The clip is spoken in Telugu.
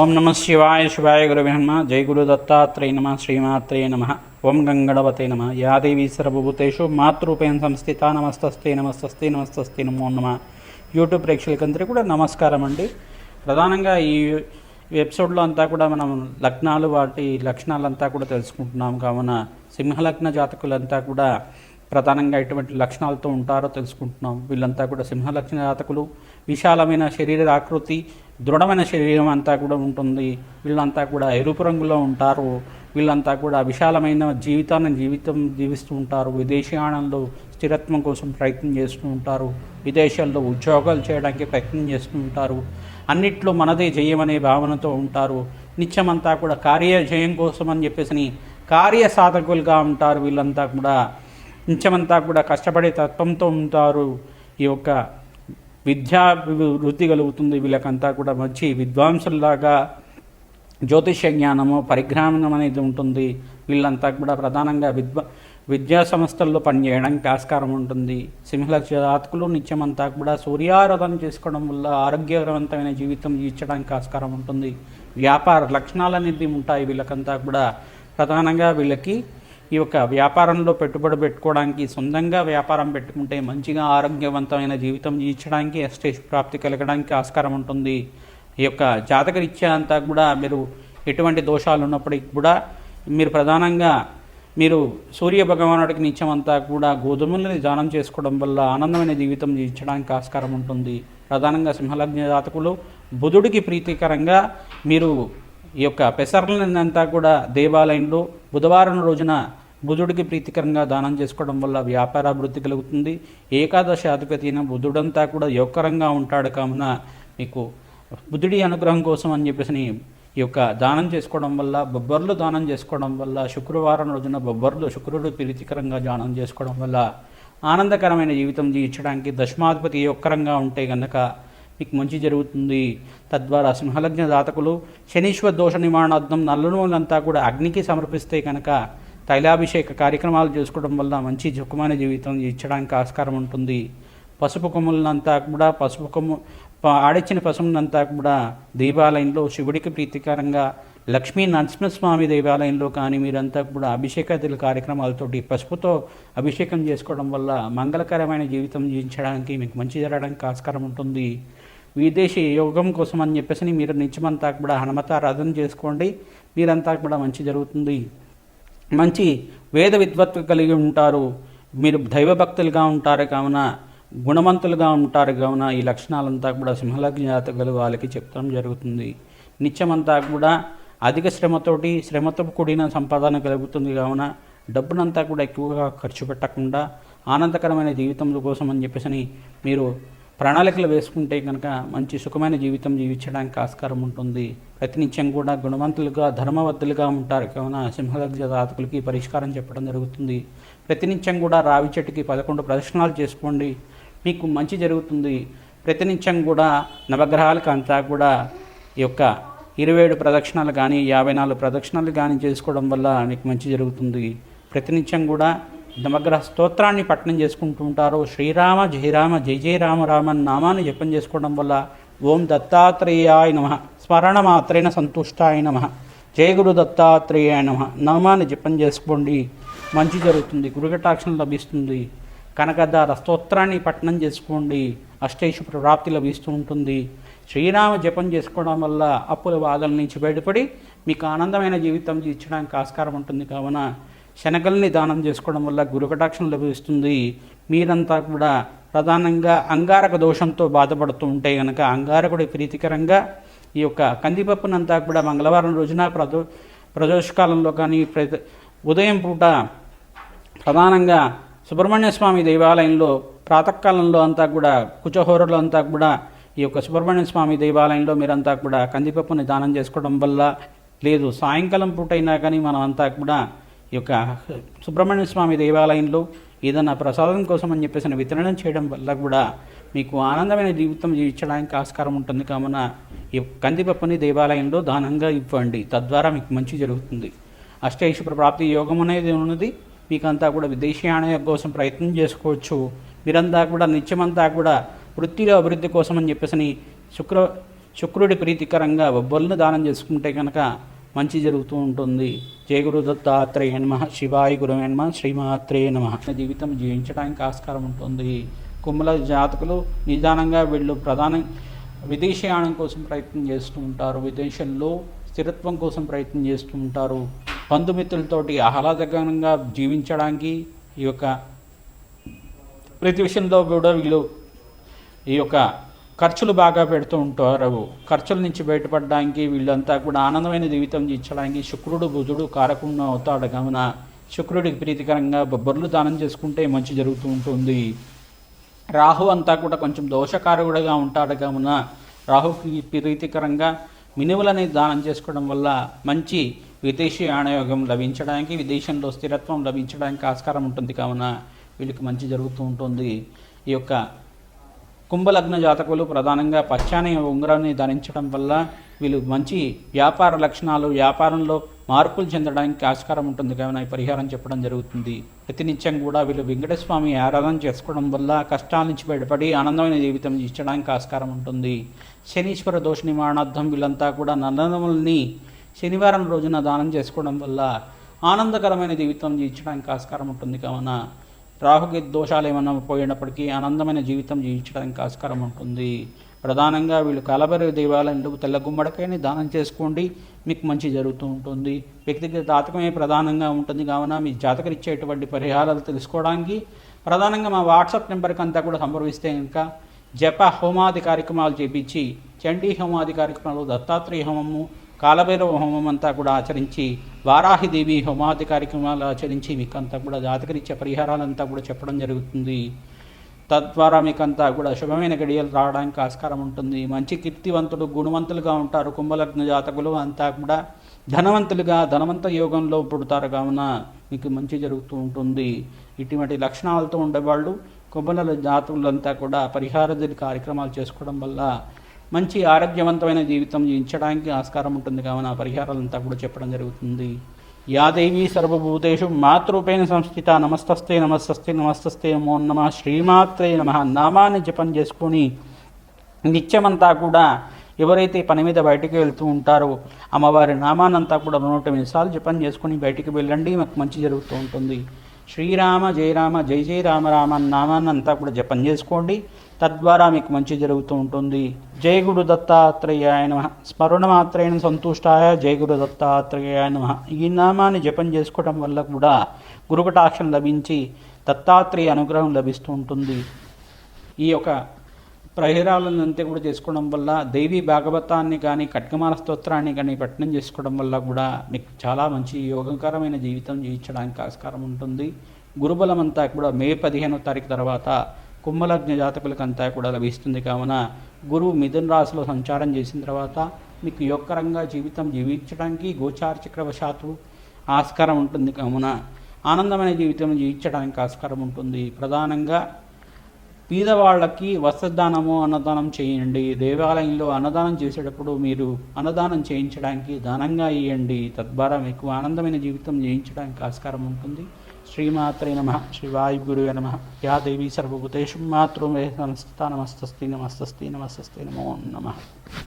ఓం నమ శివాయ శివాయ గురవే నమ. జై గురు దత్తాత్రేయ నమ. శ్రీమాత్రే నమ. ఓం గంగణవతే నమ. యా దేవీ సర్వభూతేషు మాతృరూపేణ సంస్థిత. నమస్తస్తే నమస్తస్తే నమస్తస్తే నమో నమ. యూట్యూబ్ ప్రేక్షకులందరికీ కూడా నమస్కారం అండి. ప్రధానంగా ఈ ఎపిసోడ్లో అంతా కూడా మనం లగ్నాలు వాటి లక్షణాలంతా కూడా తెలుసుకుంటున్నాం. కావున సింహలగ్న జాతకులంతా కూడా ప్రధానంగా ఎటువంటి లక్షణాలతో ఉంటారో తెలుసుకుంటున్నాం. వీళ్ళంతా కూడా సింహలగ్న జాతకులు విశాలమైన శరీర ఆకృతి, దృఢమైన శరీరం అంతా కూడా ఉంటుంది. వీళ్ళంతా కూడా ఎరుపు రంగులో ఉంటారు. వీళ్ళంతా కూడా విశాలమైన జీవితం జీవిస్తూ ఉంటారు. విదేశీయానంలో స్థిరత్వం కోసం ప్రయత్నం చేస్తూ ఉంటారు. విదేశాల్లో ఉద్యోగాలు చేయడానికి ప్రయత్నం చేస్తూ ఉంటారు. అన్నిట్లో మనదే జయం అనే భావనతో ఉంటారు. నిత్యమంతా కూడా కార్యజయం కోసం అని చెప్పేసి కార్య సాధకులుగా ఉంటారు. వీళ్ళంతా కూడా నిత్యమంతా కూడా కష్టపడే తత్వంతో ఉంటారు. ఈ యొక్క విద్యా వృత్తి కలుగుతుంది. వీళ్ళకంతా కూడా మంచి విద్వాంసుల్లాగా జ్యోతిష జ్ఞానము, పరిజ్ఞానం అనేది ఉంటుంది. వీళ్ళంతా కూడా ప్రధానంగా విద్యా సంస్థల్లో పనిచేయడానికి ఆస్కారం ఉంటుంది. సింహలగ్న జాతకులు నిత్యమంతా కూడా సూర్యారాధన చేసుకోవడం వల్ల ఆరోగ్యవంతమైన జీవితం జీవించడానికి ఆస్కారం ఉంటుంది. వ్యాపార లక్షణాలు అనేది ఉంటాయి. వీళ్ళకంతా కూడా ప్రధానంగా వీళ్ళకి ఈ యొక్క వ్యాపారంలో పెట్టుబడి పెట్టుకోవడానికి, సొంతంగా వ్యాపారం పెట్టుకుంటే మంచిగా ఆరోగ్యవంతమైన జీవితం జీవించడానికి, ఎస్టేజ్ ప్రాప్తి కలగడానికి ఆస్కారం ఉంటుంది. ఈ యొక్క జాతకరీత్యా అంతా కూడా మీరు ఎటువంటి దోషాలు ఉన్నప్పటికీ కూడా మీరు ప్రధానంగా సూర్య భగవానుడికి నిత్యమంతా కూడా గోధుమలని దానం చేసుకోవడం వల్ల ఆనందమైన జీవితం జీవించడానికి ఆస్కారం ఉంటుంది. ప్రధానంగా సింహలగ్న జాతకులు బుధుడికి ప్రీతికరంగా మీరు ఈ యొక్క పెసర్లంతా కూడా దేవాలయంలో బుధవారం రోజున బుధుడికి ప్రీతికరంగా దానం చేసుకోవడం వల్ల వ్యాపారాభివృద్ధి కలుగుతుంది. ఏకాదశి అధిపతి అయిన బుధుడంతా కూడా యోగకరంగా ఉంటాడు. కావున మీకు బుధుడి అనుగ్రహం కోసం అని చెప్పేసి ఈ యొక్క దానం చేసుకోవడం వల్ల, బొబ్బర్లు దానం చేసుకోవడం వల్ల, శుక్రవారం రోజున బొబ్బర్లు శుక్రుడు ప్రీతికరంగా దానం చేసుకోవడం వల్ల ఆనందకరమైన జీవితం జీవించడానికి దశమాధిపతి యోగకరంగా ఉంటే కనుక మీకు మంచి జరుగుతుంది. తద్వారా సింహలగ్న జాతకులు శనీశ్వర దోష నివారణార్థం నల్లనూలంతా కూడా అగ్నికి సమర్పిస్తే కనుక తైలాభిషేక కార్యక్రమాలు చేసుకోవడం వల్ల మంచి సుఖమైన జీవితం ఇచ్చడానికి ఆస్కారం ఉంటుంది. పసుపు కొమ్ములంతా కూడా ఆడిచ్చిన పసుపునంతా కూడా దేవాలయంలో శివుడికి ప్రీతికరంగా లక్ష్మీ నరసింహస్వామి దేవాలయంలో కానీ మీరంతా కూడా అభిషేకాదుల కార్యక్రమాలతోటి పసుపుతో అభిషేకం చేసుకోవడం వల్ల మంగళకరమైన జీవితం జీవించడానికి మీకు మంచి జరగడానికి ఆస్కారం ఉంటుంది. విదేశీ యోగం కోసం అని చెప్పేసి మీరు నిత్యమంతా కూడా హనుమతారాధన చేసుకోండి. మీరంతా కూడా మంచి జరుగుతుంది. మంచి వేద విద్వత్తు కలిగి ఉంటారు. మీరు దైవభక్తులుగా ఉంటారు. కావున గుణవంతులుగా ఉంటారు. కావున ఈ లక్షణాలంతా కూడా సింహలగ్న జాతకులు వాళ్ళకి చెప్తాం జరుగుతుంది. నిత్యమంతా కూడా అధిక శ్రమతో కూడిన సంపాదన కలుగుతుంది. కావున డబ్బునంతా కూడా ఎక్కువగా ఖర్చు పెట్టకుండా ఆనందకరమైన జీవితం కోసం అని చెప్పేసి మీరు ప్రణాళికలు వేసుకుంటే కనుక మంచి సుఖమైన జీవితం జీవించడానికి ఆస్కారం ఉంటుంది. ప్రతినిత్యం కూడా గుణవంతులుగా ధర్మవంతులుగా ఉంటారు. కావున సింహలగ్న జాతకులకి పరిష్కారం చెప్పడం జరుగుతుంది. ప్రతినిత్యం కూడా రావి చెట్టుకి 11 ప్రదక్షిణాలు చేసుకోండి. మీకు మంచి జరుగుతుంది. ప్రతినిత్యం కూడా నవగ్రహాలకు అంతా కూడా ఈ యొక్క 27 ప్రదక్షిణాలు కానీ 54 ప్రదక్షిణాలు కానీ చేసుకోవడం వల్ల మీకు మంచి జరుగుతుంది. ప్రతినిత్యం కూడా నవగ్రహ స్తోత్రాన్ని పఠనం చేసుకుంటూ ఉంటారు. శ్రీరామ జయ రామ జయ జయ రామ రామ నామాన్ని జపం చేసుకోవడం వల్ల ఓం దత్తాత్రేయాయ నమః స్మరణమాత్రేణ సంతుష్టాయ నమః జయ గురు దత్తాత్రేయాయ నమః నామాన్ని జపం చేసుకోండి. మంచి జరుగుతుంది. గురుకటాక్షం లభిస్తుంది. కనకదార స్తోత్రాన్ని పఠనం చేసుకోండి. అష్టైశ్వర ప్రాప్తి లభిస్తూ ఉంటుంది. శ్రీరామ జపం చేసుకోవడం వల్ల అప్పుల బాధల నుంచి బయటపడి మీకు ఆనందమైన జీవితం జీవించడానికి ఆస్కారం ఉంటుంది. కావున శనగల్ని దానం చేసుకోవడం వల్ల గురుకటాక్షం లభిస్తుంది. మీరంతా కూడా ప్రధానంగా అంగారక దోషంతో బాధపడుతూ ఉంటే కనుక అంగారకుడి ప్రీతికరంగా ఈ యొక్క కందిపప్పునంతా కూడా మంగళవారం రోజున ప్రదోషకాలంలో కానీ ఉదయం పూట ప్రధానంగా సుబ్రహ్మణ్య స్వామి దేవాలయంలో ప్రాతకాలంలో అంతా కూడా కుచహోరలో అంతా కూడా ఈ యొక్క సుబ్రహ్మణ్య స్వామి దేవాలయంలో మీరంతా కూడా కందిపప్పుని దానం చేసుకోవడం వల్ల, లేదు సాయంకాలం పూట అయినా కానీ మనం అంతా కూడా ఈ యొక్క సుబ్రహ్మణ్య స్వామి దేవాలయంలో ఏదైనా ప్రసాదం కోసం అని చెప్పేసి వితరణ చేయడం వల్ల కూడా మీకు ఆనందమైన జీవితం జీవించడానికి ఆస్కారం ఉంటుంది. కావున ఈ కందిపప్పుని దేవాలయంలో దానంగా ఇవ్వండి. తద్వారా మీకు మంచి జరుగుతుంది. అష్టైశ్వర ప్రాప్తి యోగం అనేది ఉన్నది. మీకంతా కూడా విదేశీయానం కోసం ప్రయత్నం చేసుకోవచ్చు. మీరంతా కూడా నిత్యమంతా కూడా వృత్తిలో అభివృద్ధి కోసం అని చెప్పేసి శుక్రుడి ప్రీతికరంగా బొబ్బలను దానం చేసుకుంటే కనుక మంచి జరుగుతూ ఉంటుంది. జయ గురు దత్తాత్రేయ నమః. శివాయ గురవే నమః. శ్రీమాత్రే నమః. జీవితం జీవించడానికి ఆస్కారం ఉంటుంది. కుంభల జాతకులు నిదానంగా వీళ్ళు విదేశీయానం కోసం ప్రయత్నం చేస్తూ ఉంటారు. విదేశంలో స్థిరత్వం కోసం ప్రయత్నం చేస్తూ ఉంటారు. బంధుమిత్రులతోటి ఆహ్లాదకరంగా జీవించడానికి ఈ యొక్క ప్రతి విషయంలో కూడా వీళ్ళు ఈ యొక్క ఖర్చులు బాగా పెడుతూ ఉంటారు. ఖర్చుల నుంచి బయటపడడానికి వీళ్ళంతా కూడా ఆనందమైన జీవితం జీవించడానికి శుక్రుడు బుధుడు కారకుండా అవుతాడు కావున శుక్రుడికి ప్రీతికరంగా బొబ్బర్లు దానం చేసుకుంటే మంచి జరుగుతూ ఉంటుంది. రాహు అంతా కూడా కొంచెం దోషకారకుడుగా ఉంటాడు కావున రాహుకి ప్రీతికరంగా మినుములని దానం చేసుకోవడం వల్ల మంచి విదేశీ ఆనయోగం లభించడానికి విదేశంలో స్థిరత్వం లభించడానికి ఆస్కారం ఉంటుంది కావున వీళ్ళకి మంచి జరుగుతూ ఉంటుంది. ఈ యొక్క కుంభలగ్న జాతకులు ప్రధానంగా పచ్చాని ఉంగరాన్ని ధరించడం వల్ల వీళ్ళు మంచి వ్యాపార లక్షణాలు వ్యాపారంలో మార్పులు చెందడానికి ఆస్కారం ఉంటుంది కావున ఈ పరిహారం చెప్పడం జరుగుతుంది. ప్రతినిత్యం కూడా వీళ్ళు వెంకటస్వామి ఆరాధన చేసుకోవడం వల్ల కష్టాల నుంచి బయటపడి ఆనందమైన జీవితం జీవించడానికి ఆస్కారం ఉంటుంది. శనీశ్వర దోష నివారణార్థం వీళ్ళంతా కూడా నల్లనముల్ని శనివారం రోజున దానం చేసుకోవడం వల్ల ఆనందకరమైన జీవితం జీవించడానికి ఆస్కారం ఉంటుంది కావున రాహుకి దోషాలు ఏమన్నా పోయినప్పటికీ ఆనందమైన జీవితం జీవించడానికి ఆస్కారం ఉంటుంది. ప్రధానంగా వీళ్ళు కలబరి దేవాలయంలో తెల్ల గుమ్మడికాయని దానం చేసుకోండి, మీకు మంచి జరుగుతూ ఉంటుంది. వ్యక్తిగత జాతకమే ప్రధానంగా ఉంటుంది కావున మీ జాతకరిచ్చేటువంటి పరిహారాలు తెలుసుకోవడానికి ప్రధానంగా మా వాట్సాప్ నెంబర్కి అంతా కూడా సంప్రదిస్తే ఇంకా జప హోమాది కార్యక్రమాలు చేపించి చండీ హోమాది కార్యక్రమాలు దత్తాత్రేయ హోమము కాలభైరవ హోమం అంతా కూడా ఆచరించి వారాహిదేవి హోమాది కార్యక్రమాలు ఆచరించి మీకంతా కూడా జాతకరీత్యా పరిహారాలంతా కూడా చెప్పడం జరుగుతుంది. తద్వారా మీకంతా కూడా శుభమైన గడియలు రావడానికి ఆస్కారం ఉంటుంది. మంచి కీర్తివంతులు గుణవంతులుగా ఉంటారు. కుంభలగ్న జాతకులు అంతా కూడా ధనవంతులుగా ధనవంత యోగంలో పుడతారు కావున మీకు మంచి జరుగుతూ ఉంటుంది. ఇటువంటి లక్షణాలతో ఉండేవాళ్ళు కుంభల జాతకులంతా కూడా పరిహార కార్యక్రమాలు చేసుకోవడం వల్ల మంచి ఆరోగ్యవంతమైన జీవితం జీవించడానికి ఆస్కారం ఉంటుంది కావున పరిహారాలంతా కూడా చెప్పడం జరుగుతుంది. యాదేవి సర్వభూతేషు మాతృపేణ సంస్థిత నమస్తస్తే నమస్తస్తే నమస్తస్తే నమో నమః. శ్రీమాత్రే నమః నామాన్ని జపం చేసుకొని నిత్యమంతా కూడా ఎవరైతే పని మీద బయటికి వెళ్తూ ఉంటారో అమ్మవారి నామానంతా కూడా 108 సార్లు జపం చేసుకొని బయటికి వెళ్ళండి, మాకు మంచి జరుగుతూ ఉంటుంది. శ్రీరామ జయ రామ జయ జయ రామ రామ నామాన్నంతా కూడా జపం చేసుకోండి, తద్వారా మీకు మంచి జరుగుతూ ఉంటుంది. జయ గురు దత్తాత్రేయాయ నమః. స్మరణ మాత్రేణ సంతుష్టాయ జయ గురు దత్తాత్రేయాయ నమః. ఈ నామాన్ని జపం చేసుకోవడం వల్ల కూడా గురుకటాక్షం లభించి దత్తాత్రేయ అనుగ్రహం లభిస్తూ ఉంటుంది. ఈ యొక్క పరిహారాలంతా కూడా చేసుకోవడం వల్ల దేవి భాగవతాన్ని కానీ ఖడ్గమాల స్తోత్రాన్ని కానీ పఠనం చేసుకోవడం వల్ల కూడా మీకు చాలా మంచి యోగకరమైన జీవితం జీవించడానికి ఆస్కారం ఉంటుంది. గురుబలం అంతా కూడా మే 15వ తారీఖు తర్వాత కుంభలగ్న జాతకులకంతా కూడా లభిస్తుంది కావున గురువు మిథున రాశిలో సంచారం చేసిన తర్వాత మీకు యోగకరంగా జీవితం జీవించడానికి గోచార చక్రవశాత్తు ఆస్కారం ఉంటుంది కావున ఆనందమైన జీవితం జీవించడానికి ఆస్కారం ఉంటుంది. ప్రధానంగా పేదవాళ్ళకి వస్త్రదానము అన్నదానం చేయండి. దేవాలయంలో అన్నదానం చేసేటప్పుడు మీరు అన్నదానం చేయించడానికి దానంగా ఇవ్వండి, తద్వారా మీకు ఆనందమైన జీవితం జీవించడానికి ఆస్కారం ఉంటుంది. శ్రీమాత్రే నమః. శ్రీవాయు గురువే నమః. యా దేవి సర్వభూతేషు మాతృమే సంస్థితా నమస్తస్తే నమస్తస్తే నమస్తస్తే నమో నమః.